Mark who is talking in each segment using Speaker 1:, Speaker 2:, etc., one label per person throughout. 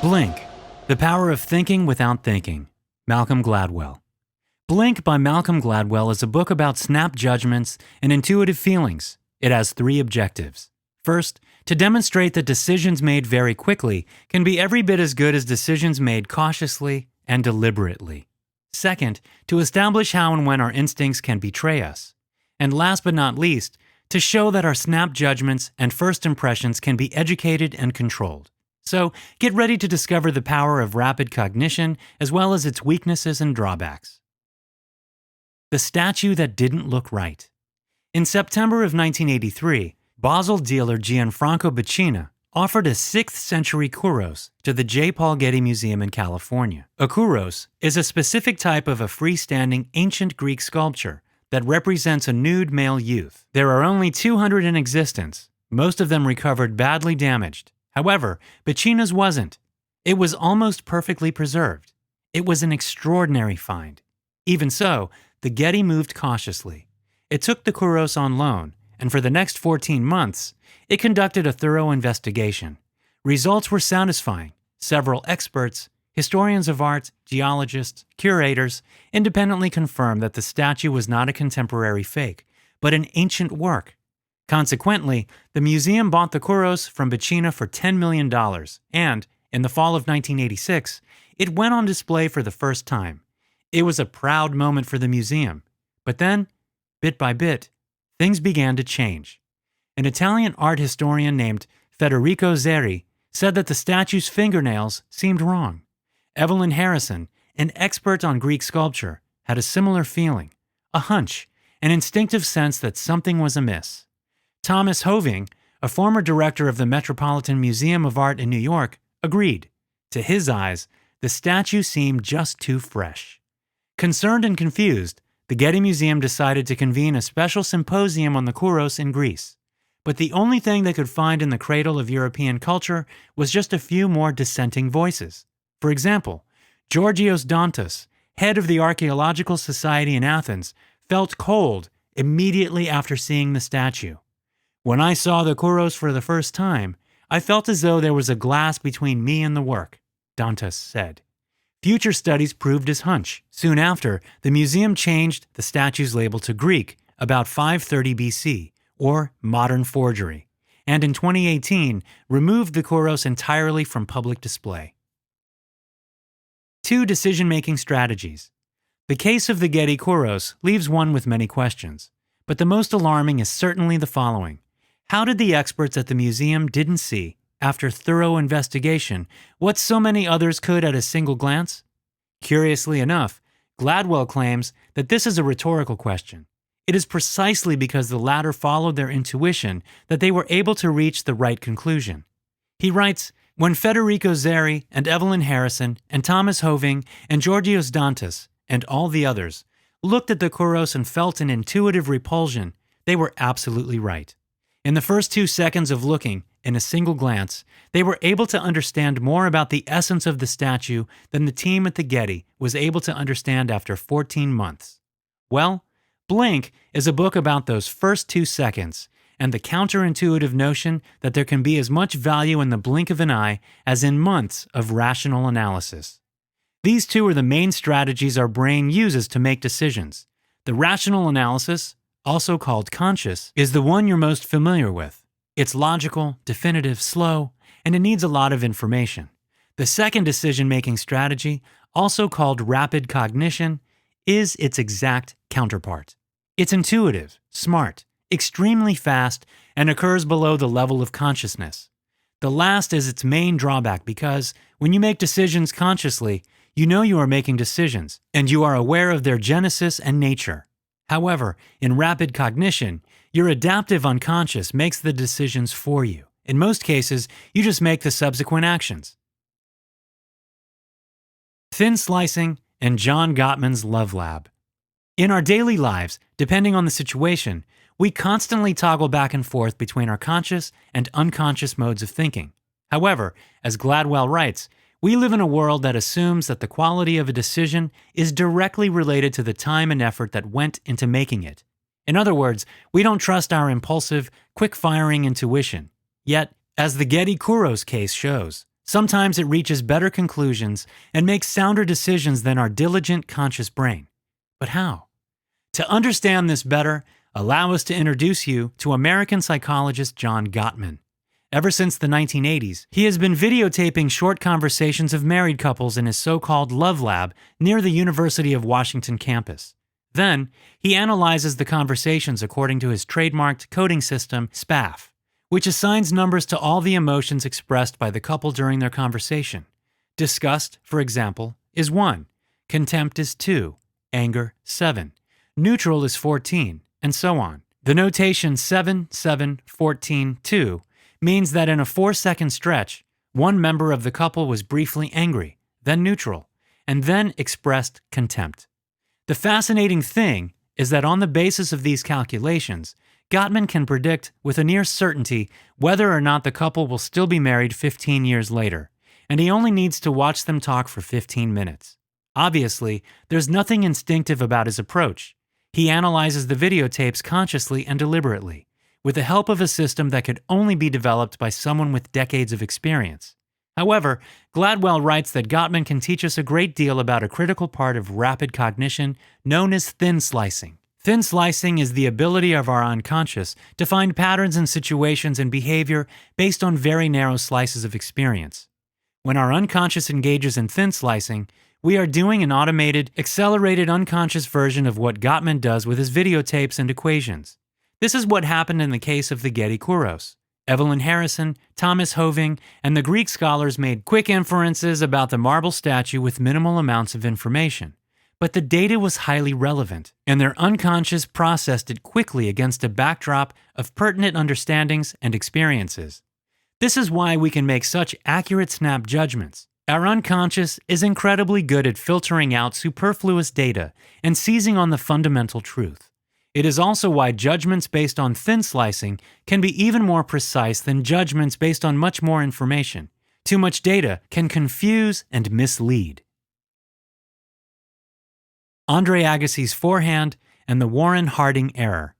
Speaker 1: Blink, The Power of Thinking Without Thinking, Malcolm Gladwell. Blink by Malcolm Gladwell is a book about snap judgments and intuitive feelings. It has 3 objectives. First, to demonstrate that decisions made very quickly can be every bit as good as decisions made cautiously and deliberately. Second, to establish how and when our instincts can betray us. And last but not least, to show that our snap judgments and first impressions can be educated and controlled. So, get ready to discover the power of rapid cognition as well as its weaknesses and drawbacks. The statue that didn't look right. In September of 1983, Basel dealer Gianfranco Becina offered a 6th century kouros to the J. Paul Getty Museum in California. A kouros is a specific type of a freestanding ancient Greek sculpture that represents a nude male youth. There are only 200 in existence, most of them recovered badly damaged. However, Becina's wasn't. It was almost perfectly preserved. It was an extraordinary find. Even so, the Getty moved cautiously. It took the kouros on loan, and for the next 14 months, it conducted a thorough investigation. Results were satisfying. Several experts, historians of art, geologists, curators, independently confirmed that the statue was not a contemporary fake, but an ancient work. Consequently, the museum bought the kouros from Becina for $10 million, and, in the fall of 1986, it went on display for the first time. It was a proud moment for the museum. But then, bit by bit, things began to change. An Italian art historian named Federico Zeri said that the statue's fingernails seemed wrong. Evelyn Harrison, an expert on Greek sculpture, had a similar feeling, a hunch, an instinctive sense that something was amiss. Thomas Hoving, a former director of the Metropolitan Museum of Art in New York, agreed. To his eyes, the statue seemed just too fresh. Concerned and confused, the Getty Museum decided to convene a special symposium on the kouros in Greece. But the only thing they could find in the cradle of European culture was just a few more dissenting voices. For example, Georgios Dantas, head of the Archaeological Society in Athens, felt cold immediately after seeing the statue. When I saw the kouros for the first time, I felt as though there was a glass between me and the work, Dantas said. Future studies proved his hunch. Soon after, the museum changed the statue's label to Greek, about 530 BC, or modern forgery, and in 2018 removed the kouros entirely from public display. 2 decision-making strategies. The case of the Getty kouros leaves one with many questions, but the most alarming is certainly the following. How did the experts at the museum didn't see, after thorough investigation, what so many others could at a single glance? Curiously enough, Gladwell claims that this is a rhetorical question. It is precisely because the latter followed their intuition that they were able to reach the right conclusion. He writes, when Federico Zeri and Evelyn Harrison and Thomas Hoving and Georgios Dantas and all the others looked at the kouros and felt an intuitive repulsion, they were absolutely right. In the first 2 seconds of looking, in a single glance, they were able to understand more about the essence of the statue than the team at the Getty was able to understand after 14 months. Well, Blink is a book about those first 2 seconds and the counterintuitive notion that there can be as much value in the blink of an eye as in months of rational analysis. These 2 are the main strategies our brain uses to make decisions. The rational analysis, also called conscious, is the one you're most familiar with. It's logical, definitive, slow, and it needs a lot of information. The second decision-making strategy, also called rapid cognition, is its exact counterpart. It's intuitive, smart, extremely fast, and occurs below the level of consciousness. The last is its main drawback because, when you make decisions consciously, you know you are making decisions, and you are aware of their genesis and nature. However, in rapid cognition, your adaptive unconscious makes the decisions for you. In most cases, you just make the subsequent actions. Thin slicing and John Gottman's Love Lab. In our daily lives, depending on the situation, we constantly toggle back and forth between our conscious and unconscious modes of thinking. However, as Gladwell writes, we live in a world that assumes that the quality of a decision is directly related to the time and effort that went into making it. In other words, we don't trust our impulsive, quick-firing intuition. Yet, as the Getty kouros case shows, Sometimes it reaches better conclusions and makes sounder decisions than our diligent, conscious brain. But how? To understand this better, allow us to introduce you to American psychologist John Gottman. Ever since the 1980s, he has been videotaping short conversations of married couples in his so-called Love Lab near the University of Washington campus. Then, he analyzes the conversations according to his trademarked coding system, SPAF, which assigns numbers to all the emotions expressed by the couple during their conversation. Disgust, for example, is 1, contempt is 2, anger 7, neutral is 14, and so on. The notation 7, 7, 14, 2 means that in a 4-second stretch, one member of the couple was briefly angry, then neutral, and then expressed contempt. The fascinating thing is that on the basis of these calculations, Gottman can predict with a near certainty whether or not the couple will still be married 15 years later, and he only needs to watch them talk for 15 minutes. Obviously, there's nothing instinctive about his approach. He analyzes the videotapes consciously and deliberately, with the help of a system that could only be developed by someone with decades of experience. However, Gladwell writes that Gottman can teach us a great deal about a critical part of rapid cognition known as thin slicing. Thin slicing is the ability of our unconscious to find patterns in situations and behavior based on very narrow slices of experience. When our unconscious engages in thin slicing, we are doing an automated, accelerated unconscious version of what Gottman does with his videotapes and equations. This is what happened in the case of the Getty Kouros. Evelyn Harrison, Thomas Hoving, and the Greek scholars made quick inferences about the marble statue with minimal amounts of information. But the data was highly relevant, and their unconscious processed it quickly against a backdrop of pertinent understandings and experiences. This is why we can make such accurate snap judgments. Our unconscious is incredibly good at filtering out superfluous data and seizing on the fundamental truth. It is also why judgments based on thin slicing can be even more precise than judgments based on much more information. Too much data can confuse and mislead. Andre Agassi's forehand and the Warren Harding error.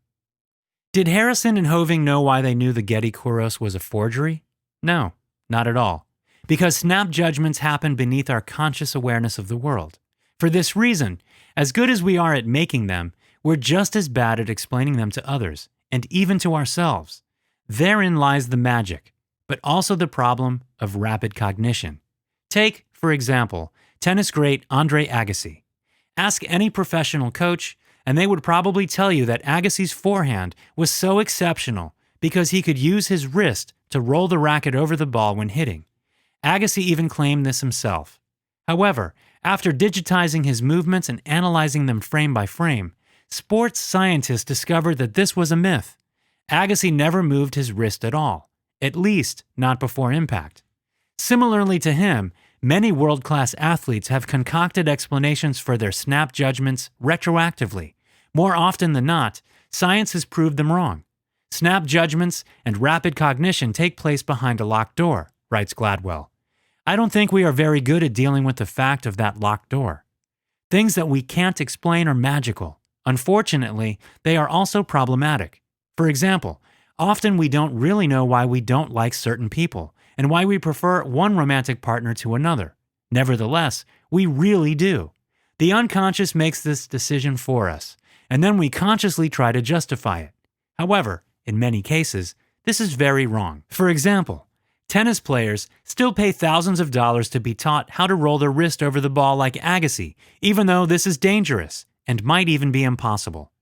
Speaker 1: Did Harrison and Hoving know why they knew the Getty Kouros was a forgery? No, not at all. Because snap judgments happen beneath our conscious awareness of the world. For this reason, as good as we are at making them, we're just as bad at explaining them to others, and even to ourselves. Therein lies the magic, but also the problem of rapid cognition. Take, for example, tennis great Andre Agassi. Ask any professional coach, and they would probably tell you that Agassi's forehand was so exceptional because he could use his wrist to roll the racket over the ball when hitting. Agassi even claimed this himself. However, after digitizing his movements and analyzing them frame by frame, sports scientists discovered that this was a myth. Agassi never moved his wrist at all, at least not before impact. Similarly to him, many world-class athletes have concocted explanations for their snap judgments retroactively. More often than not, science has proved them wrong. Snap judgments and rapid cognition take place behind a locked door, writes Gladwell. I don't think we are very good at dealing with the fact of that locked door. Things that we can't explain are magical. Unfortunately, they are also problematic. For example, often we don't really know why we don't like certain people and why we prefer one romantic partner to another. Nevertheless, we really do. The unconscious makes this decision for us, and then we consciously try to justify it. However, in many cases, this is very wrong. For example, tennis players still pay thousands of dollars to be taught how to roll their wrist over the ball like Agassi, even though this is dangerous and might even be impossible.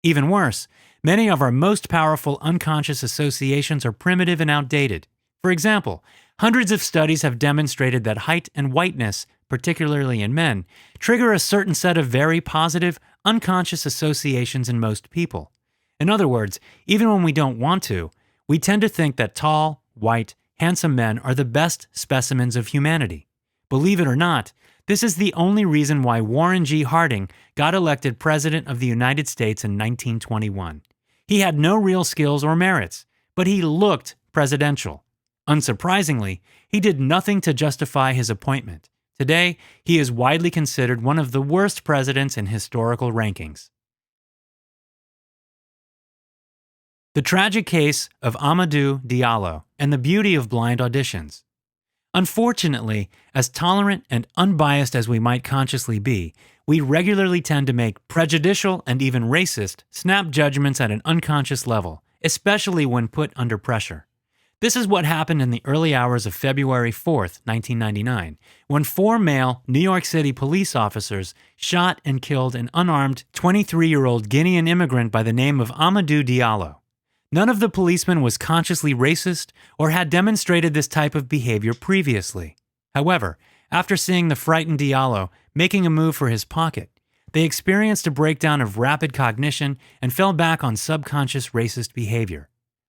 Speaker 1: Even worse, many of our most powerful unconscious associations are primitive and outdated. For example, hundreds of studies have demonstrated that height and whiteness, particularly in men, trigger a certain set of very positive, unconscious associations in most people. In other words, even when we don't want to, we tend to think that tall, white, handsome men are the best specimens of humanity. Believe it or not, this is the only reason why Warren G. Harding got elected President of the United States in 1921. He had no real skills or merits, but he looked presidential. Unsurprisingly, he did nothing to justify his appointment. Today, he is widely considered one of the worst presidents in historical rankings. The tragic case of Amadou Diallo and the beauty of blind auditions. Unfortunately, as tolerant and unbiased as we might consciously be, we regularly tend to make prejudicial and even racist snap judgments at an unconscious level, especially when put under pressure. This is what happened in the early hours of February 4th, 1999, when 4 male New York City police officers shot and killed an unarmed 23-year-old Guinean immigrant by the name of Amadou Diallo. None of the policemen was consciously racist or had demonstrated this type of behavior previously. However, after seeing the frightened Diallo making a move for his pocket, they experienced a breakdown of rapid cognition and fell back on subconscious racist behavior.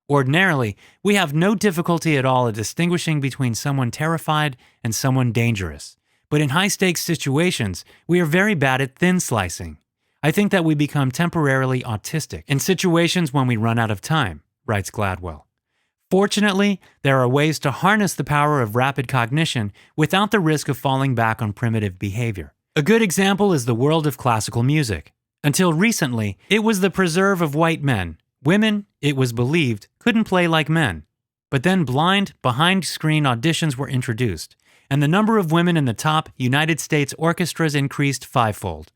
Speaker 1: Ordinarily, we have no difficulty at all at distinguishing between someone terrified and someone dangerous. But in high-stakes situations, we are very bad at thin slicing. I think that we become temporarily autistic in situations when we run out of time, writes Gladwell. Fortunately, there are ways to harness the power of rapid cognition without the risk of falling back on primitive behavior. A good example is the world of classical music. Until recently, it was the preserve of white men. Women, it was believed, couldn't play like men. But then blind, behind-screen auditions were introduced, and the number of women in the top United States orchestras increased fivefold.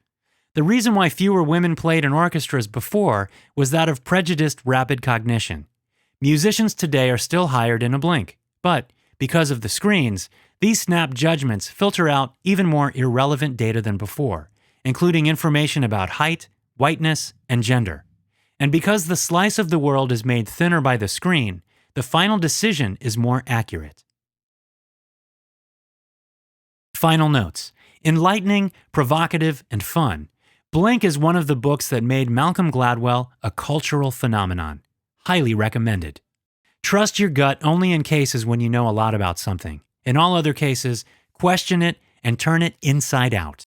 Speaker 1: The reason why fewer women played in orchestras before was that of prejudiced rapid cognition. Musicians today are still hired in a blink, but because of the screens, these snap judgments filter out even more irrelevant data than before, including information about height, whiteness, and gender. And because the slice of the world is made thinner by the screen, the final decision is more accurate. Final notes. Enlightening, provocative, and fun, Blink is one of the books that made Malcolm Gladwell a cultural phenomenon. Highly recommended. Trust your gut only in cases when you know a lot about something. In all other cases, question it and turn it inside out.